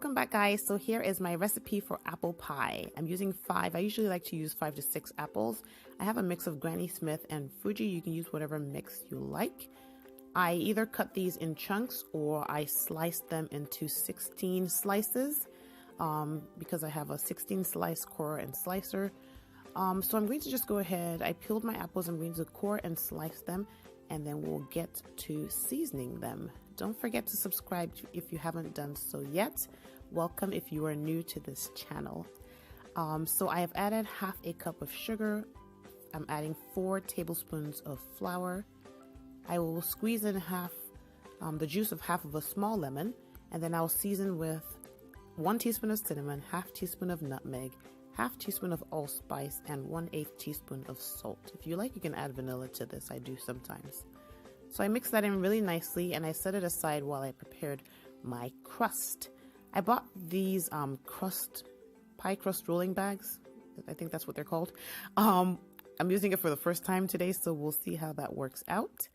welcome back, guys. So here is my recipe for apple pie. I'm using 5. I usually like to use 5 to 6 apples. I have a mix of Granny Smith and Fuji. You can use whatever mix you like. I either cut these in chunks or I slice them into 16 slices because I have a 16 slice core and slicer. So I'm going to just go ahead. I peeled my apples. I'm going to core and slice them, and then we'll get to seasoning them. Don't forget to subscribe if you haven't done so yet. Welcome if you are new to this channel. So I have added half a cup of sugar. I'm adding 4 tablespoons of flour. I will squeeze in the juice of half of a small lemon, and then I'll season with 1 teaspoon of cinnamon, half teaspoon of nutmeg, half teaspoon of allspice, and 1/8 teaspoon of salt. If you like, you can add vanilla to this. I do sometimes. So I mixed that in really nicely, and I set it aside while I prepared my crust. I bought these pie crust rolling bags. I think that's what they're called. I'm using it for the first time today, so we'll see how that works out.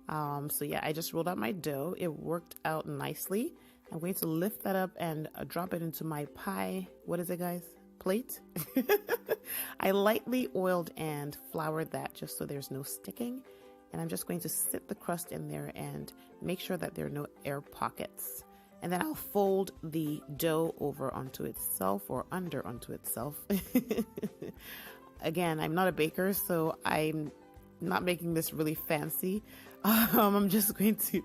So yeah, I just rolled out my dough. It worked out nicely. I'm going to lift that up and drop it into my pie. What is it, guys? Plate. I lightly oiled and floured that just so there's no sticking. And I'm just going to sit the crust in there and make sure that there are no air pockets. And then I'll fold the dough over onto itself or under onto itself. Again, I'm not a baker, so I'm not making this really fancy. I'm just going to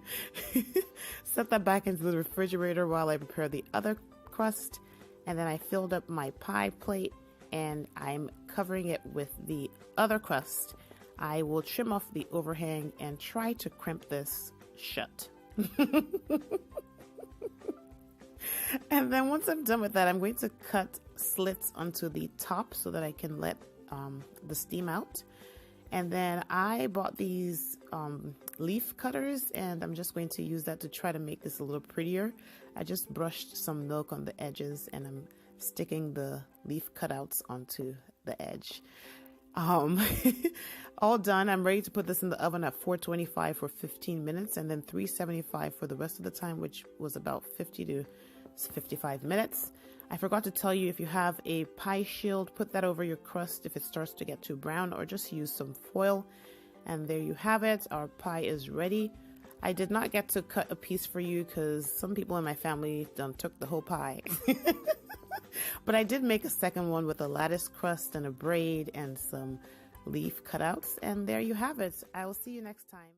set that back into the refrigerator while I prepare the other crust. And then I filled up my pie plate and I'm covering it with the other crust. I will trim off the overhang and try to crimp this shut. And then once I'm done with that, I'm going to cut slits onto the top so that I can let the steam out. And then I bought these leaf cutters, and I'm just going to use that to try to make this a little prettier. I just brushed some milk on the edges, and I'm sticking the leaf cutouts onto the edge. All done. I'm ready to put this in the oven at 425 for 15 minutes and then 375 for the rest of the time, which was about 50 to 55 minutes. I forgot to tell you, if you have a pie shield, put that over your crust if it starts to get too brown, or just use some foil. And there you have it. Our pie is ready. I did not get to cut a piece for you because some people in my family took the whole pie. But I did make a second one with a lattice crust and a braid and some leaf cutouts. And there you have it. I will see you next time.